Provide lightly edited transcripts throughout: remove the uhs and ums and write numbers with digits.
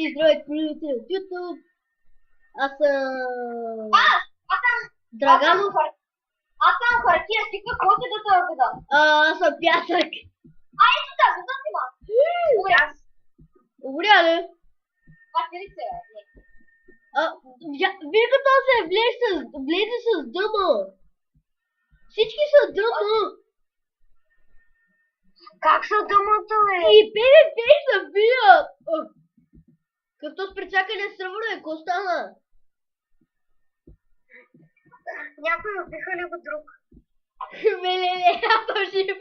И здравейте, приятели от YouTube. Аз съм... Аз съм... Драганов. Аз съм хартия, ти какво си да те вида? Аз съм Пясък. Ето да, вида си ма. Добре, аз... Обря ли? Аз ти ли се, Вие като се влезе с дъма. Всички са дъма. Как са дъмата, бе? И ПВП са бият. Като с прецакане сървъра, какво стана? Някой убиха ли го друг? Мелеле, аз съм жив.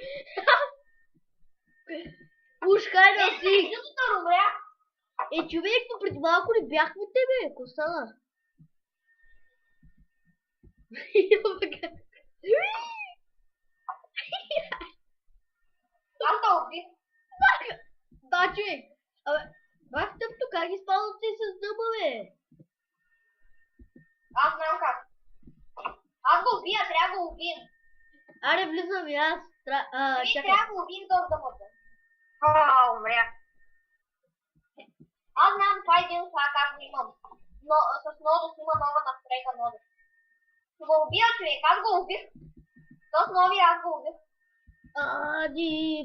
Уж хайде си. Човек, но преди малко не бяхме тебе. Какво стана? Аз да убих. Да, човек. Бах тъпто, как ги спазвате с дъба, бе? Аз знам как. Аз го убия, трябва да го убием. Аре, влизам и аз. Ние трябва да го убием до дъмата. Умря. Аз знам това един това как го имам. Но с Нодос има нова настройка Нодос. Ще го убия, човек, аз го убих. То с новия аз го убих.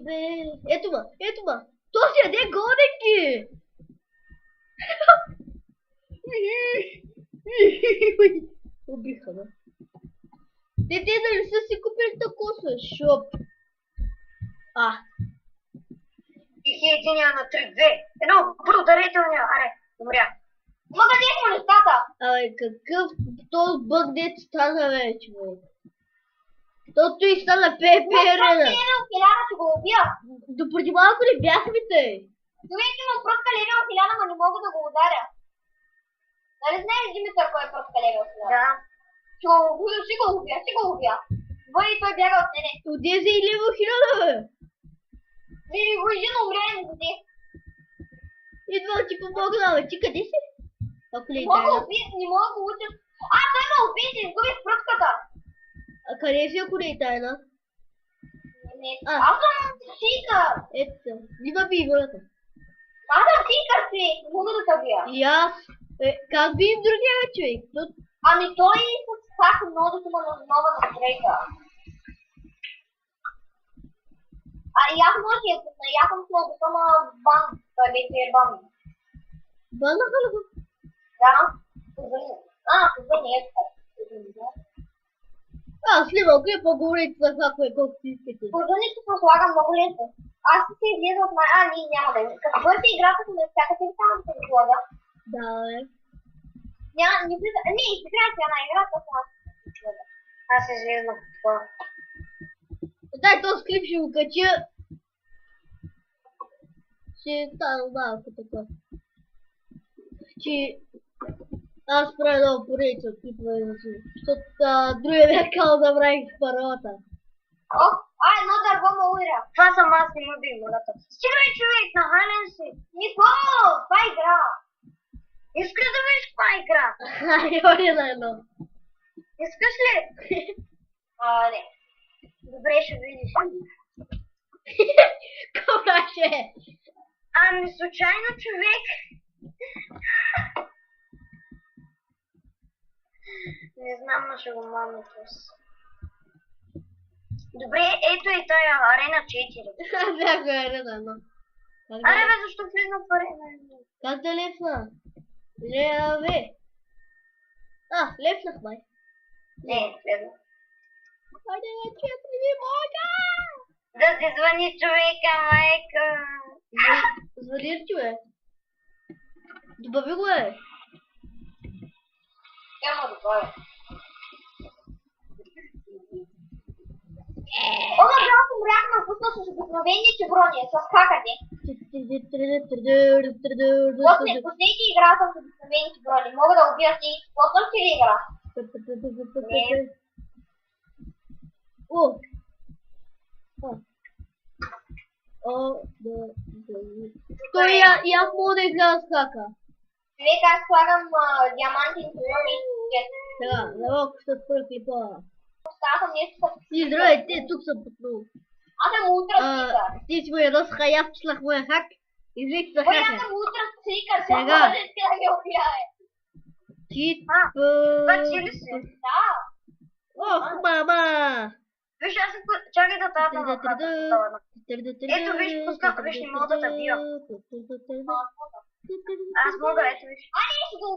Бе. Ето ма. То си яде гонеки. Убиха, да. Те дали са си купили такова шоп? Тихи единия на 3-2. Едно ударителния. Аре, умря. Ма къде са нещата? Какъв този бъг дет стана вече, бе? Тото и стана ПП-рена. Левел 1000 ще го убия. Допреди малко ли бяхме те? Човек имам пръска левел 1000, но не мога да го ударя. Нали знаеш Димитър кой е пръска левел 1000? Да. Ще го убия. Въй той бяга от мене. Отде и левел 1000, бе. Войжи на умря не годе. Идвам ти помогна, бе. Ти къде си? Не мога да го учиш. Той ме уби, ще изгубих пръската. Къде си, ако не е тайна? Аз съм сикър. Ето се. Нима би върната. Аз съм сикър си. Не мога да те бия. И аз. Как би им другия човек? Той с пак много има нова настройка. И аз може да я пусна. И аз съм много само бан. Той беше бан. Банаха ли го? Да. Позвани е така. Сливам, кой е по-говори това, колко си искате. Позвани се послагам много лесно. Аз ще се излиза от май... ние няма да. Като върши играта се навсякъде ли само да се излага? Да, бе. Не влиза... Не, изиграя си една игра, то само да се излага. Аз се излизам от това. Дай този клип ще го кача. Ще стана малко така. Че... Аз правя много поредица от клипове, защото другия бях казал да правих с първата. Едно дърво ме уйра. Това съм аз, не му би мората. Стигай, човек, нахален си. Това е игра. Искаш да видиш каква е игра? Йори на едно. Искаш ли? Не. Добре, ще видиш. Кога ще? Случайно, човек. Не знам, но ще го мамя това. Добре, ето и тая арена 4. Аз бях го арена 1. Аре бе, защо влизна в арена 1? Как да лепна? Леве. Лепнах, май. Не, влезна. Хайде, вече не мога! Да си звъни човека, майка. Звъни ли, човек? Добави го, е. Няма да бъде. Аз умрях на пусна с обикновени чеврони, с хакане. Пуснейки играта с обикновени чеврони, мога да убия си. Пуснам си ли игра? Той и аз мога да изгледа с хака. Човек, аз слагам диаманти и чеврони. Сега, малко ще спърки това. Аз съм нещо като... Здравейте, тук съм пътнал. Аз съм ултра сикър. Ти си му едно с хая, пуснах моя хак. Извик за хака. Аз съм ултра сикър, Сега. Тя ги убияе. Тип... Това чили си. Да. Ох, мама! Виж, аз чакай да тази на хата. Ето виж, виж, не мога да те бия. Аз мога, ето виж. Не, ще го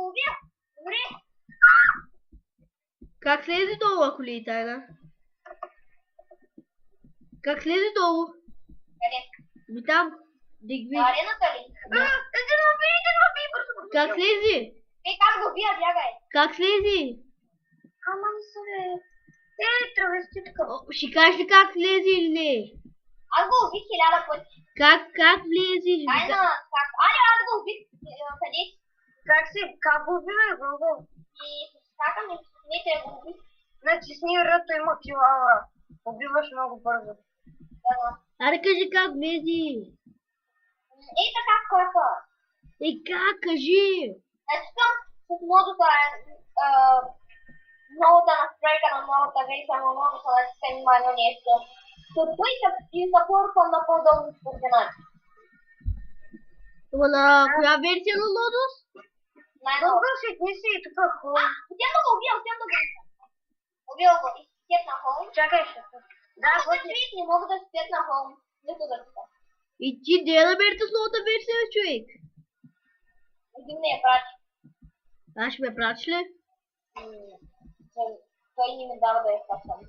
убия. Добре. Как слезе долу, ако ли е тайна? Как слезе долу? Къде? Ми там. Дигви. Арената ли? Един уби, бързо. Как слези? Как го убия, бягай. Как слези? Ама не са бе. Травеститка. Ще кажеш ли как слези или не? Аз го убих 1000 пъти. Как влезе или не? Айде, как? Аз го убих. Къде? Как го убива и го? И как не те го убих? Натисни ръто, има килаура. Убиваш много бързо. Аре кажи как влези. Така скоро. Как кажи? Искам с модуса новата настройка на новата версия на модуса да си има едно нещо. Той и съпорвам на по-дълни координати. Това на коя версия на Лодос? Много си отнеси и тук хубаво. Отивам да го убия. Убил го и спят на холм. Чакай ще. Да, не мога да спят на холм. Нито да спят. И ти де да берете с новата версия, човек? Един ме е прати. Аз ще ме пратиш ли? Той не ми дава да я спасам.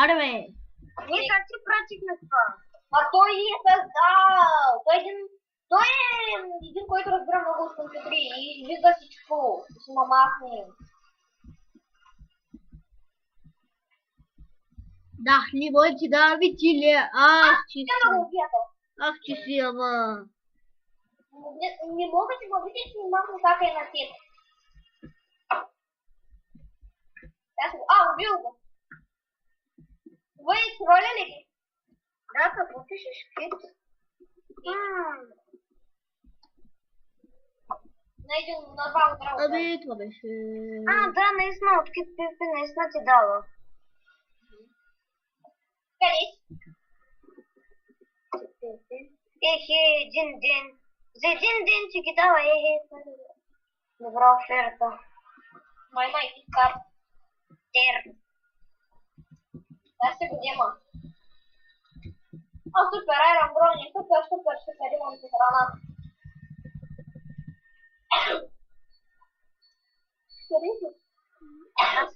Аре бе. Ние как ти пратихме това? Той е създал! Той е един, който разбира много от компютри и вижда всичко. Ще ме махне. Да, не може ти да види. Ах, че си. Няма да го убия то. Ах, че си, ама. Не мога да го видя, че ми махне как е на теб. Убил го. Вие тролля ли ги? Да, какво пишеш? Кит? Найди на два удара. Абе, това беше... Да, наистина, от Кит Пипи наистина ти дава. Къде си? Един ден. За един ден ти ги дава, Добра оферта. Май ти скар. Тер. Аз ще го взема. Супер, Айрон Брони, супер, имам си храна. Къде си? Аз